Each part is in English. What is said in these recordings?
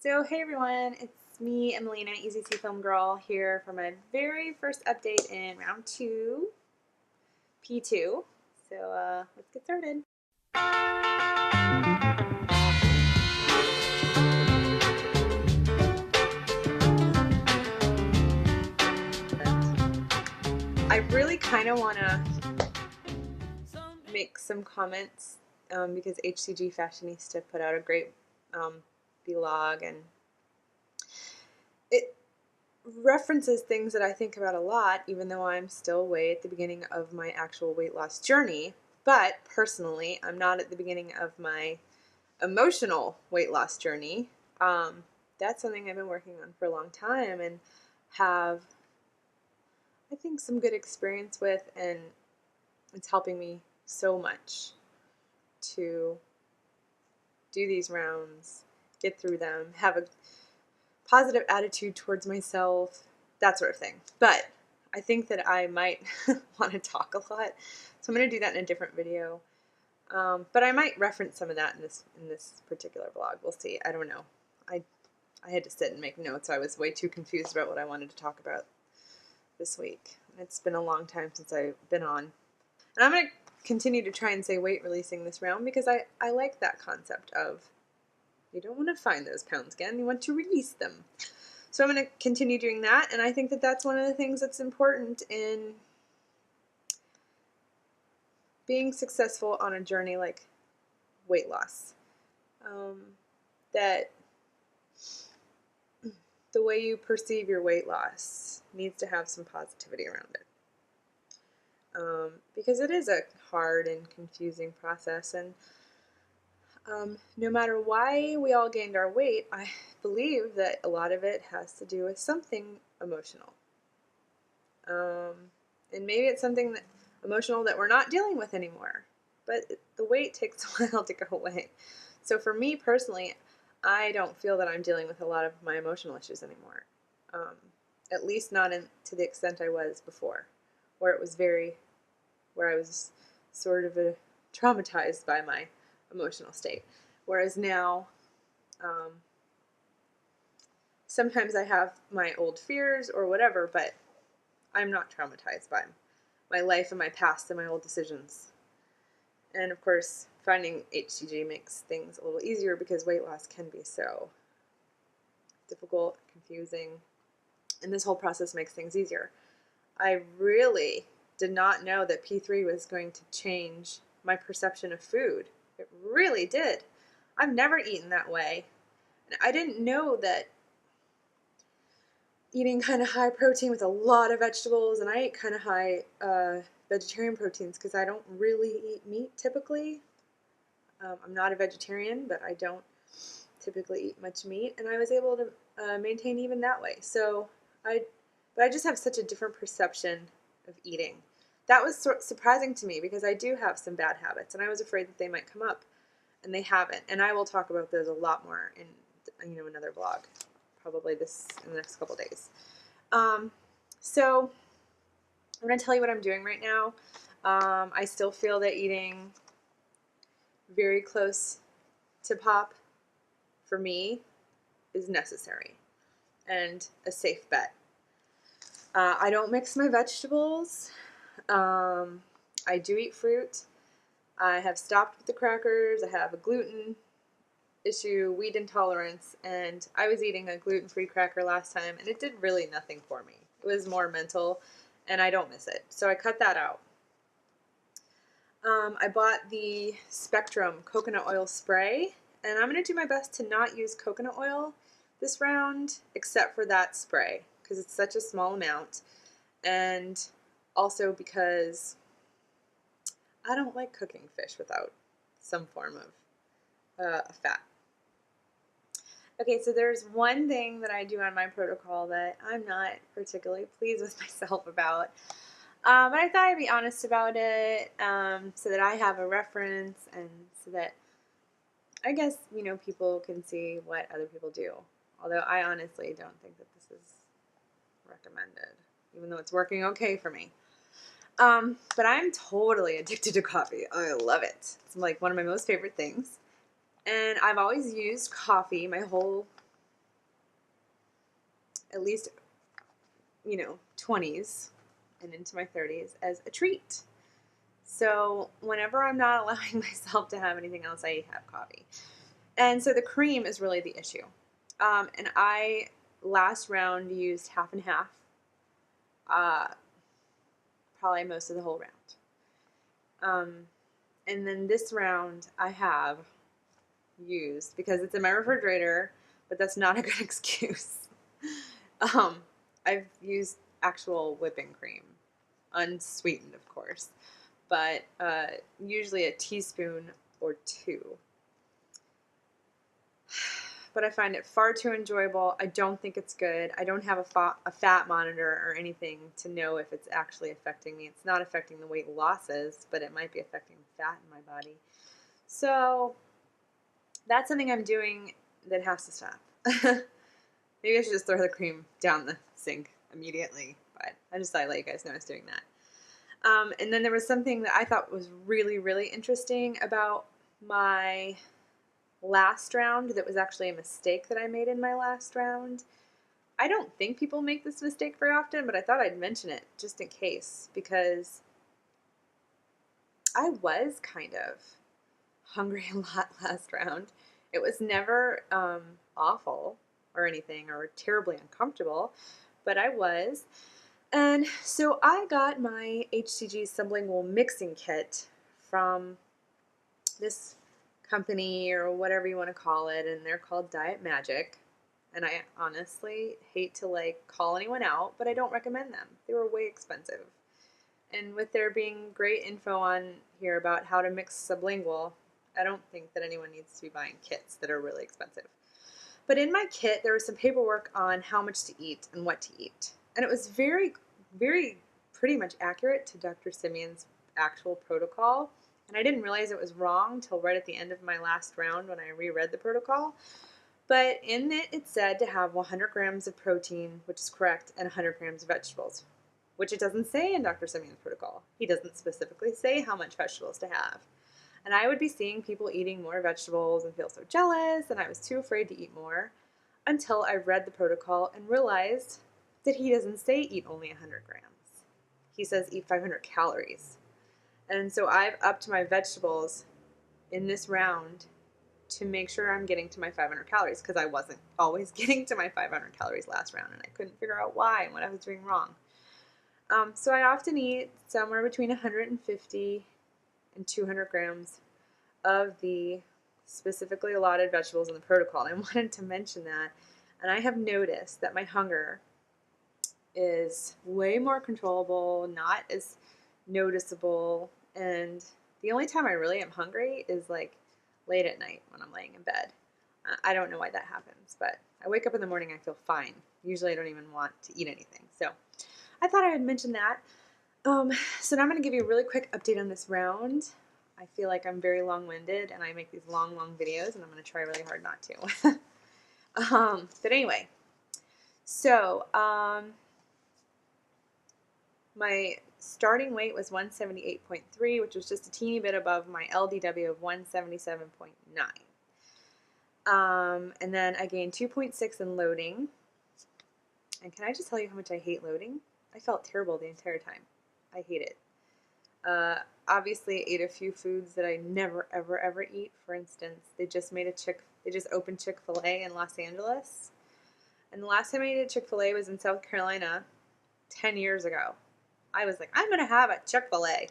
So hey everyone, it's me, Emelina, Easy C Film Girl, here for my very first update in round 2, P2. So let's get started. I really kind of want to make some comments because HCG Fashionista put out a great vlog, and it references things that I think about a lot, even though I'm still way at the beginning of my actual weight loss journey. But personally, I'm not at the beginning of my emotional weight loss journey. That's something I've been working on for a long time and have, I think, some good experience with, and it's helping me so much to do these rounds, get through them, have a positive attitude towards myself, that sort of thing. But I think that I might want to talk a lot, so I'm going to do that in a different video. But I might reference some of that in this particular vlog. We'll see. I don't know. I had to sit and make notes. I was way too confused about what I wanted to talk about this week. It's been a long time since I've been on. And I'm going to continue to try and say weight releasing this round because I like that concept of you don't want to find those pounds again. You want to release them. So I'm going to continue doing that. And I think that that's one of the things that's important in being successful on a journey like weight loss. That the way you perceive your weight loss needs to have some positivity around it. Because it is a hard and confusing process, and no matter why we all gained our weight, I believe that a lot of it has to do with something emotional. And maybe it's something emotional that we're not dealing with anymore, but the weight takes a while to go away. So for me personally, I don't feel that I'm dealing with a lot of my emotional issues anymore. At least not to the extent I was before, where I was sort of traumatized by my emotional state. Whereas now, sometimes I have my old fears or whatever, but I'm not traumatized by my life and my past and my old decisions. And of course, finding HCG makes things a little easier because weight loss can be so difficult, confusing, and this whole process makes things easier. I really did not know that P3 was going to change my perception of food. It really did. I've never eaten that way. And I didn't know that eating kind of high protein with a lot of vegetables, and I eat kind of high vegetarian proteins because I don't really eat meat typically. I'm not a vegetarian, but I don't typically eat much meat, and I was able to maintain even that way. So but I just have such a different perception of eating. That was surprising to me because I do have some bad habits, and I was afraid that they might come up, and they haven't. And I will talk about those a lot more in another vlog, probably in the next couple days. So I'm going to tell you what I'm doing right now. I still feel that eating very close to POP for me is necessary and a safe bet. I don't mix my vegetables. I do eat fruit. I have stopped with the crackers. I have a gluten issue, wheat intolerance, and I was eating a gluten-free cracker last time, and it did really nothing for me. It was more mental, and I don't miss it. So I cut that out. I bought the Spectrum coconut oil spray, and I'm going to do my best to not use coconut oil this round, except for that spray, because it's such a small amount, and also because I don't like cooking fish without some form of a fat. Okay, so there's one thing that I do on my protocol that I'm not particularly pleased with myself about. But I thought I'd be honest about it so that I have a reference and so that I guess, people can see what other people do. Although I honestly don't think that this is recommended, even though it's working okay for me. But I'm totally addicted to coffee. I love it. It's like one of my most favorite things. And I've always used coffee my whole at least, 20s and into my 30s as a treat. So whenever I'm not allowing myself to have anything else, I have coffee. And so the cream is really the issue. And I last round used half and half, probably most of the whole round. And then this round I have used, because it's in my refrigerator, but that's not a good excuse. I've used actual whipping cream, unsweetened, of course, but usually a teaspoon or two. But I find it far too enjoyable. I don't think it's good. I don't have a fat monitor or anything to know if it's actually affecting me. It's not affecting the weight losses, but it might be affecting fat in my body. So that's something I'm doing that has to stop. Maybe I should just throw the cream down the sink immediately, but I just thought I'd let you guys know I was doing that. And then there was something that I thought was really, really interesting about my last round that was actually a mistake that I made in my last round. I don't think people make this mistake very often, but I thought I'd mention it just in case, because I was kind of hungry a lot last round. It was never awful or anything or terribly uncomfortable, but I was. And so I got my HCG sublingual mixing kit from this company or whatever you want to call it, and they're called Diet Magic. And I honestly hate to call anyone out, but I don't recommend them. They were way expensive. And with there being great info on here about how to mix sublingual, I don't think that anyone needs to be buying kits that are really expensive. But in my kit, there was some paperwork on how much to eat and what to eat. And it was very, very pretty much accurate to Dr. Simeon's actual protocol. And I didn't realize it was wrong till right at the end of my last round when I reread the protocol. But in it, it said to have 100 grams of protein, which is correct, and 100 grams of vegetables, which it doesn't say in Dr. Simeon's protocol. He doesn't specifically say how much vegetables to have. And I would be seeing people eating more vegetables and feel so jealous, and I was too afraid to eat more until I read the protocol and realized that he doesn't say eat only 100 grams. He says eat 500 calories. And so I've upped my vegetables in this round to make sure I'm getting to my 500 calories, because I wasn't always getting to my 500 calories last round, and I couldn't figure out why and what I was doing wrong. So I often eat somewhere between 150 and 200 grams of the specifically allotted vegetables in the protocol. And I wanted to mention that. And I have noticed that my hunger is way more controllable, not as noticeable. And the only time I really am hungry is late at night when I'm laying in bed. I don't know why that happens, but I wake up in the morning, I feel fine. Usually I don't even want to eat anything. So I thought I would mention that. So now I'm going to give you a really quick update on this round. I feel like I'm very long-winded, and I make these long videos, and I'm going to try really hard not to. But anyway, so my starting weight was 178.3, which was just a teeny bit above my LDW of 177.9. And then I gained 2.6 in loading. And can I just tell you how much I hate loading? I felt terrible the entire time. I hate it. Obviously, I ate a few foods that I never, ever, ever eat. For instance, they just opened Chick-fil-A in Los Angeles. And the last time I ate at Chick-fil-A was in South Carolina 10 years ago. I was like, I'm going to have a Chick-fil-A.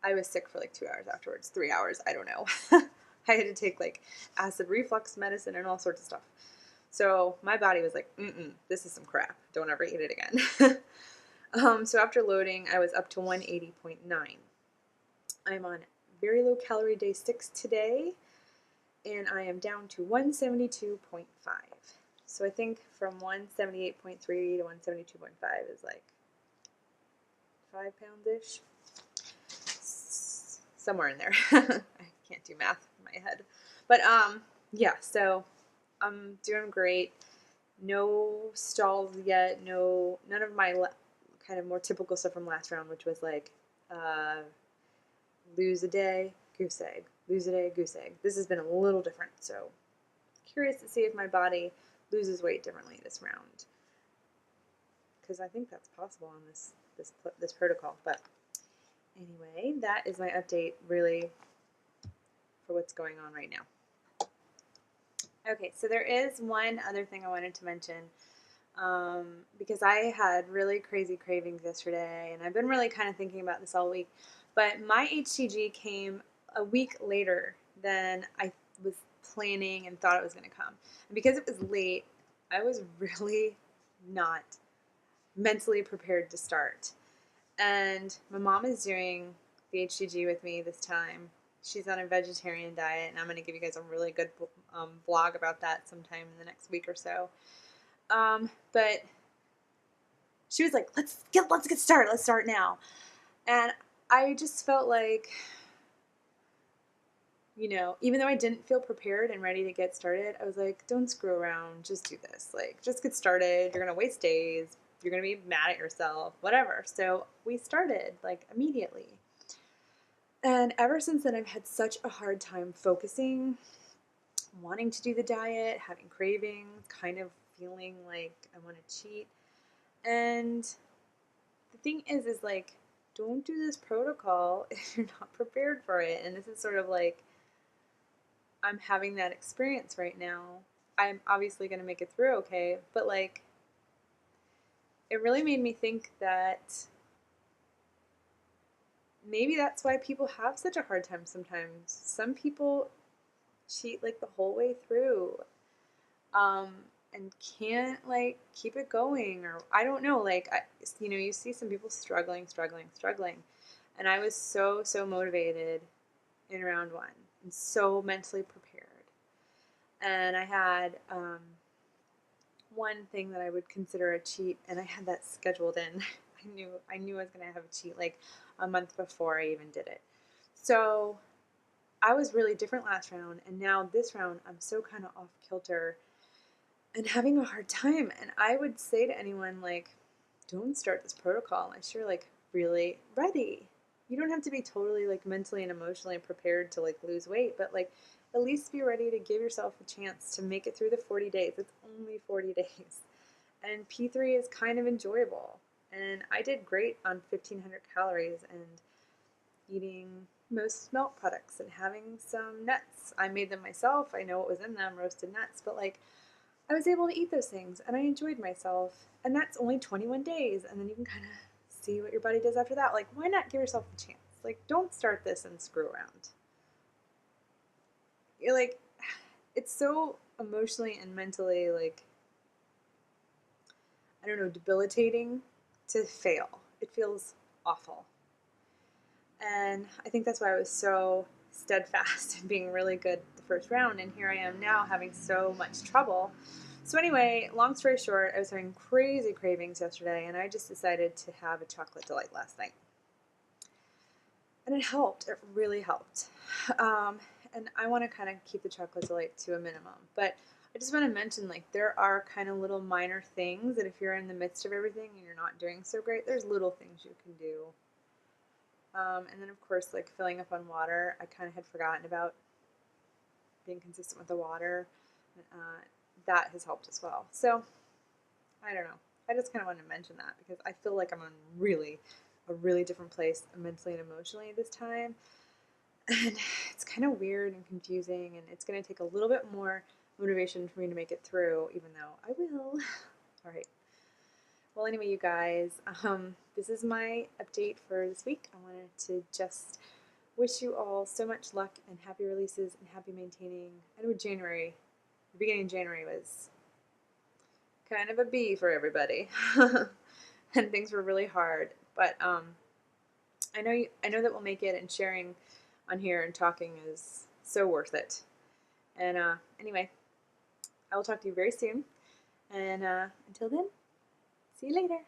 I was sick for 2 hours afterwards, 3 hours, I don't know. I had to take acid reflux medicine and all sorts of stuff. So my body was like, this is some crap. Don't ever eat it again. So after loading, I was up to 180.9. I'm on very low calorie day 6 today, and I am down to 172.5. So I think from 178.3 to 172.5 is 5 pounds-ish. Somewhere in there. I can't do math in my head. But yeah, so I'm doing great. No stalls yet. None of my kind of more typical stuff from last round, which was lose a day, goose egg. Lose a day, goose egg. This has been a little different, so curious to see if my body loses weight differently this round, because I think that's possible on this protocol. But anyway, that is my update really for what's going on right now. Okay, so there is one other thing I wanted to mention, because I had really crazy cravings yesterday, and I've been really kind of thinking about this all week. But my HCG came a week later than I was planning and thought it was going to come. And because it was late, I was really not mentally prepared to start. And my mom is doing the HCG with me this time. She's on a vegetarian diet, and I'm going to give you guys a really good vlog about that sometime in the next week or so. But she was like, let's get started. Let's start now. And I just felt like, you know, even though I didn't feel prepared and ready to get started, I was like, don't screw around. Just do this. Like, just get started. You're going to waste days. You're going to be mad at yourself, whatever. So we started like immediately. And ever since then, I've had such a hard time focusing, wanting to do the diet, having cravings, kind of feeling like I want to cheat. And the thing is like, don't do this protocol if you're not prepared for it. And this is sort of like, I'm having that experience right now. I'm obviously going to make it through okay, but like, it really made me think that maybe that's why people have such a hard time sometimes. Some people cheat like the whole way through, and can't like keep it going, or I don't know, like, you see some people struggling, and I was so motivated in round one and so mentally prepared, and I had one thing that I would consider a cheat, and I had that scheduled in. I knew I was gonna have a cheat like a month before I even did it. So I was really different last round, and now this round I'm so kind of off kilter and having a hard time. And I would say to anyone, like, don't start this protocol unless you're like really ready. You don't have to be totally like mentally and emotionally prepared to like lose weight, but like at least be ready to give yourself a chance to make it through the 40 days. It's only 40 days. And P3 is kind of enjoyable. And I did great on 1,500 calories and eating most milk products and having some nuts. I made them myself. I know what was in them, roasted nuts, but like I was able to eat those things and I enjoyed myself. And that's only 21 days. And then you can kind of see what your body does after that. Like, why not give yourself a chance? Like, don't start this and screw around. You're like, it's so emotionally and mentally, like, I don't know, debilitating to fail. It feels awful. And I think that's why I was so steadfast in being really good the first round. And here I am now having so much trouble. So anyway, long story short, I was having crazy cravings yesterday, and I just decided to have a chocolate delight last night. And it helped. It really helped. And I want to kind of keep the chocolate delight to a minimum. But I just want to mention, like, there are kind of little minor things that if you're in the midst of everything and you're not doing so great, there's little things you can do. And then, of course, like, filling up on water. I kind of had forgotten about being consistent with the water. That has helped as well. So, I don't know. I just kind of wanted to mention that because I feel like I'm in a really different place mentally and emotionally this time. And it's kind of weird and confusing, and it's going to take a little bit more motivation for me to make it through, even though I will. All right. Well, anyway, you guys, this is my update for this week. I wanted to just wish you all so much luck and happy releases and happy maintaining. I know the beginning of January was kind of a B for everybody, and things were really hard. But I know that we'll make it, and sharing on here and talking is so worth it. And anyway, I will talk to you very soon. And until then, see you later.